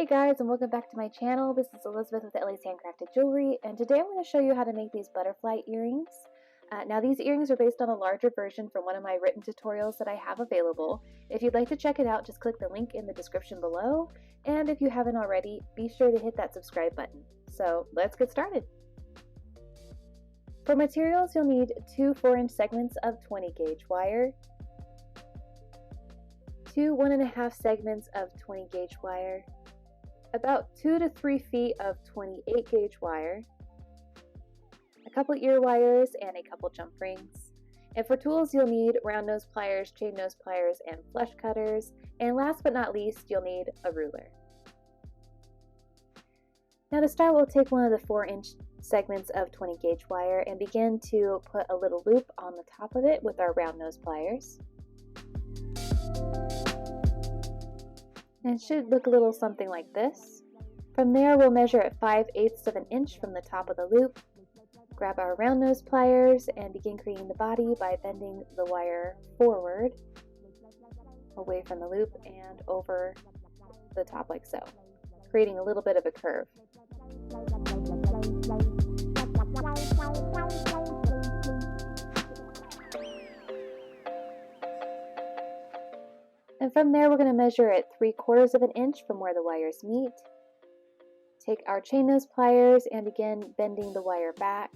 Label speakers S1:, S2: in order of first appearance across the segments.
S1: Hey guys, and welcome back to my channel. This is Elizabeth with Ellie's Handcrafted Jewelry, and today I'm going to show you how to make these butterfly earrings. Now these earrings are based on a larger version from one of my written tutorials that I have available. If you'd like to check it out, just click the link in the description below, and if you haven't already, be sure to hit that subscribe button. So let's get started. For materials, you'll need two 4-inch segments of 20 gauge wire, two 1.5 segments of 20 gauge wire, about 2 to 3 feet of 28 gauge wire, a couple ear wires, and a couple jump rings. And for tools, you'll need round nose pliers, chain nose pliers, and flush cutters. And last but not least, you'll need a ruler. Now to start, we'll take one of the 4-inch segments of 20 gauge wire and begin to put a little loop on the top of it with our round nose pliers. And it should look a little something like this. From there, we'll measure at 5/8 of an inch from the top of the loop, grab our round nose pliers, and begin creating the body by bending the wire forward, away from the loop, and over the top like so, creating a little bit of a curve. And from there, we're going to measure at 3/4 of an inch from where the wires meet. Take our chain nose pliers and begin bending the wire back,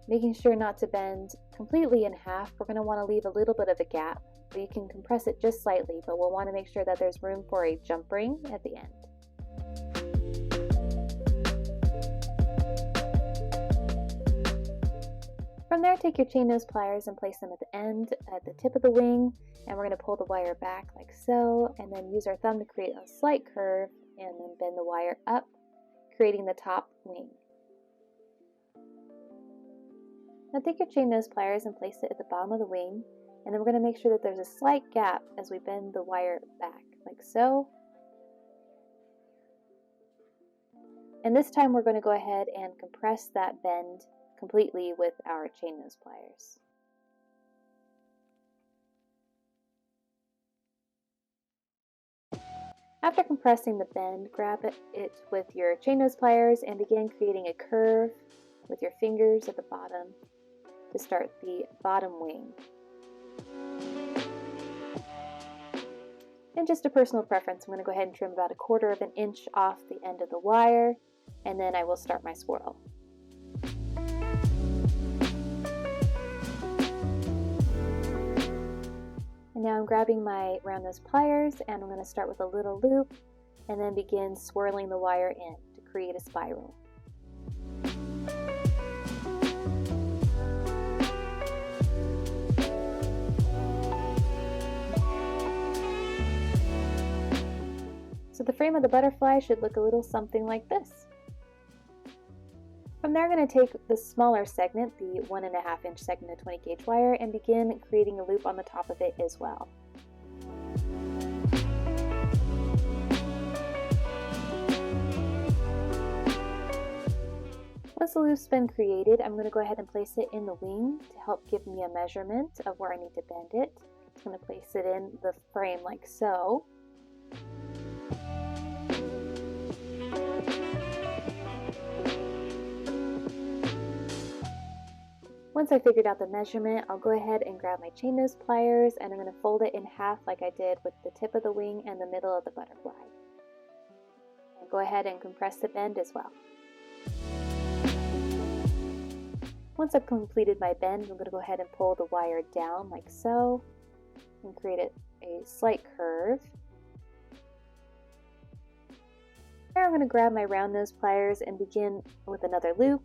S1: making sure not to bend completely in half. We're going to want to leave a little bit of a gap, but you can compress it just slightly, but we'll want to make sure that there's room for a jump ring at the end. From there, take your chain nose pliers and place them at the end, at the tip of the wing, and we're going to pull the wire back like so, and then use our thumb to create a slight curve, and then bend the wire up, creating the top wing. Now take your chain nose pliers and place it at the bottom of the wing, and then we're going to make sure that there's a slight gap as we bend the wire back, like so. And this time we're going to go ahead and compress that bend completely with our chain nose pliers. After compressing the bend, grab it with your chain nose pliers and begin creating a curve with your fingers at the bottom to start the bottom wing. And just a personal preference, I'm going to go ahead and trim about 1/4 of an inch off the end of the wire, and then I will start my swirl. And now I'm grabbing my round nose pliers, and I'm going to start with a little loop and then begin swirling the wire in to create a spiral. So the frame of the butterfly should look a little something like this. From there, I'm going to take the smaller segment, the 1.5 inch segment of 20 gauge wire, and begin creating a loop on the top of it as well. Once the loop's been created, I'm going to go ahead and place it in the wing to help give me a measurement of where I need to bend it. I'm going to place it in the frame like so. Once I figured out the measurement, I'll go ahead and grab my chain nose pliers, and I'm going to fold it in half like I did with the tip of the wing and the middle of the butterfly. And go ahead and compress the bend as well. Once I've completed my bend, I'm going to go ahead and pull the wire down like so and create a slight curve. Here I'm going to grab my round nose pliers and begin with another loop,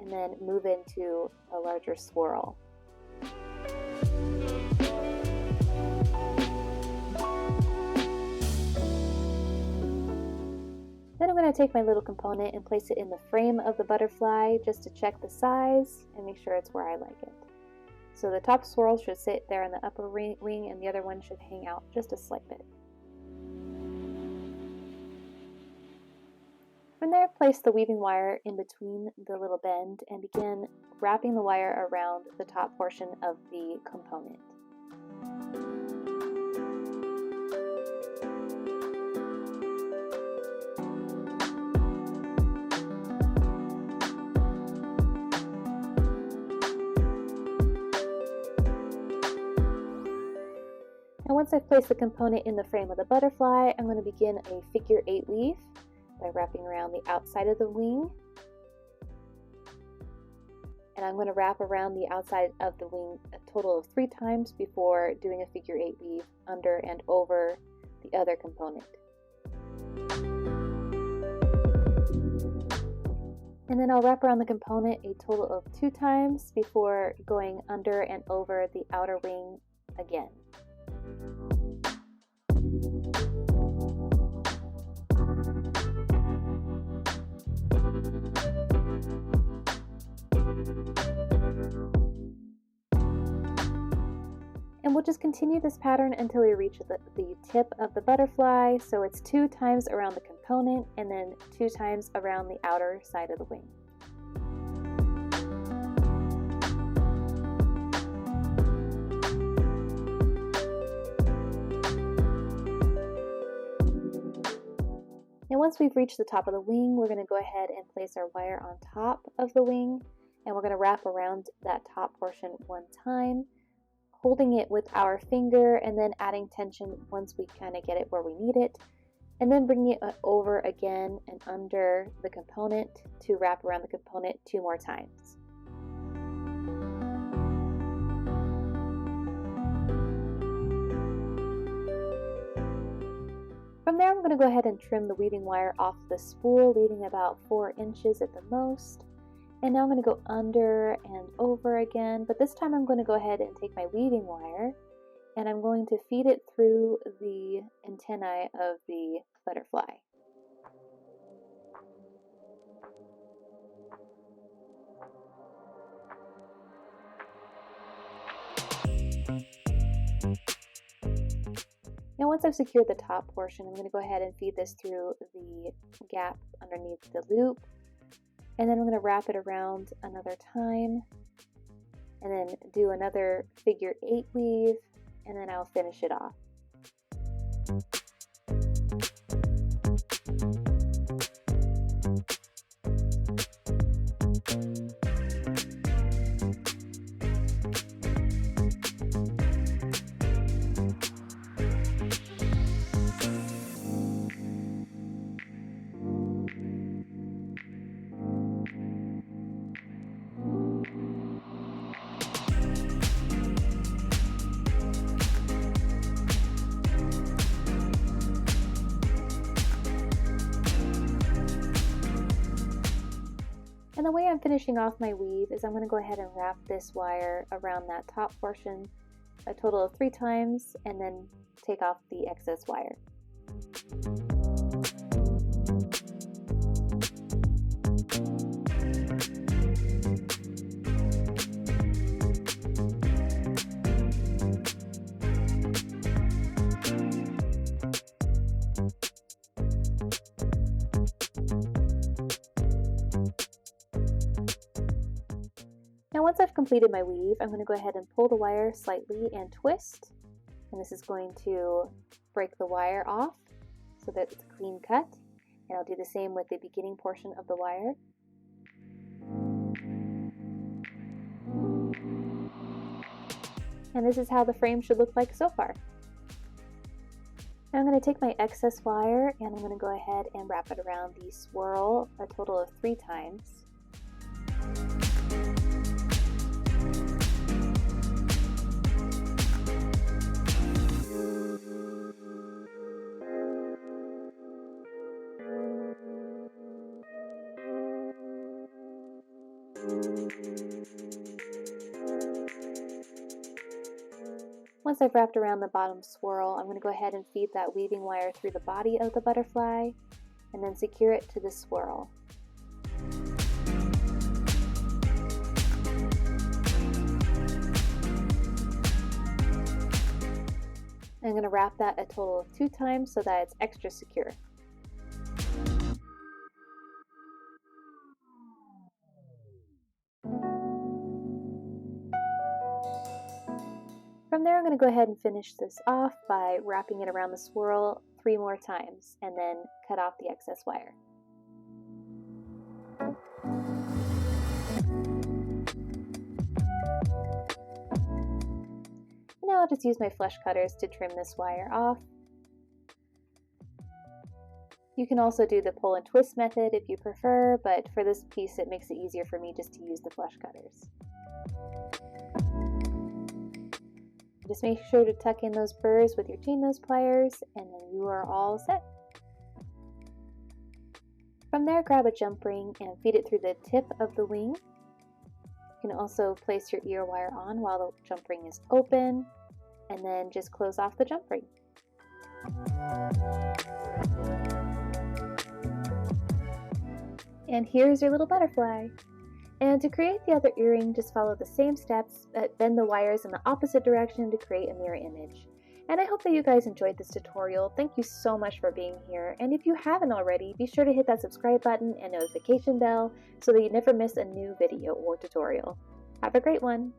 S1: and then move into a larger swirl. Then I'm going to take my little component and place it in the frame of the butterfly just to check the size and make sure it's where I like it. So the top swirl should sit there in the upper wing, and the other one should hang out just a slight bit. From there, place the weaving wire in between the little bend and begin wrapping the wire around the top portion of the component. once I've placed the component in the frame of the butterfly, I'm going to begin a figure 8 weave by wrapping around the outside of the wing. And I'm going to wrap around the outside of the wing a total of 3 times before doing a figure 8 weave under and over the other component. And then I'll wrap around the component a total of 2 times before going under and over the outer wing again. And we'll just continue this pattern until we reach the tip of the butterfly, so it's 2 times around the component and then 2 times around the outer side of the wing. And once we've reached the top of the wing, we're going to go ahead and place our wire on top of the wing, and we're going to wrap around that top portion 1 time, holding it with our finger and then adding tension once we kind of get it where we need it, and then bringing it over again and under the component to wrap around the component 2 more times. From there, I'm going to go ahead and trim the weaving wire off the spool, leaving about 4 inches at the most. And now I'm going to go under and over again, but this time I'm going to go ahead and take my weaving wire and I'm going to feed it through the antennae of the butterfly. Now once I've secured the top portion, I'm going to go ahead and feed this through the gap underneath the loop. And then I'm going to wrap it around another time and then do another figure 8 weave, and then I'll finish it off. And the way I'm finishing off my weave is I'm going to go ahead and wrap this wire around that top portion a total of 3 times and then take off the excess wire. Now once I've completed my weave, I'm going to go ahead and pull the wire slightly and twist, and this is going to break the wire off so that it's a clean cut, and I'll do the same with the beginning portion of the wire. And this is how the frame should look like so far. Now I'm going to take my excess wire and I'm going to go ahead and wrap it around the swirl a total of 3 times. Once I've wrapped around the bottom swirl, I'm going to go ahead and feed that weaving wire through the body of the butterfly and then secure it to the swirl. I'm going to wrap that a total of 2 times so that it's extra secure. From there, I'm going to go ahead and finish this off by wrapping it around the swirl 3 more times and then cut off the excess wire. now I'll just use my flush cutters to trim this wire off. You can also do the pull and twist method if you prefer, but for this piece it makes it easier for me just to use the flush cutters. Just make sure to tuck in those burrs with your chain nose pliers, and then you are all set. From there, grab a jump ring and feed it through the tip of the wing. You can also place your ear wire on while the jump ring is open, and then just close off the jump ring. And here's your little butterfly. And to create the other earring, just follow the same steps, but bend the wires in the opposite direction to create a mirror image. And I hope that you guys enjoyed this tutorial. Thank you so much for being here. And if you haven't already, be sure to hit that subscribe button and notification bell so that you never miss a new video or tutorial. Have a great one!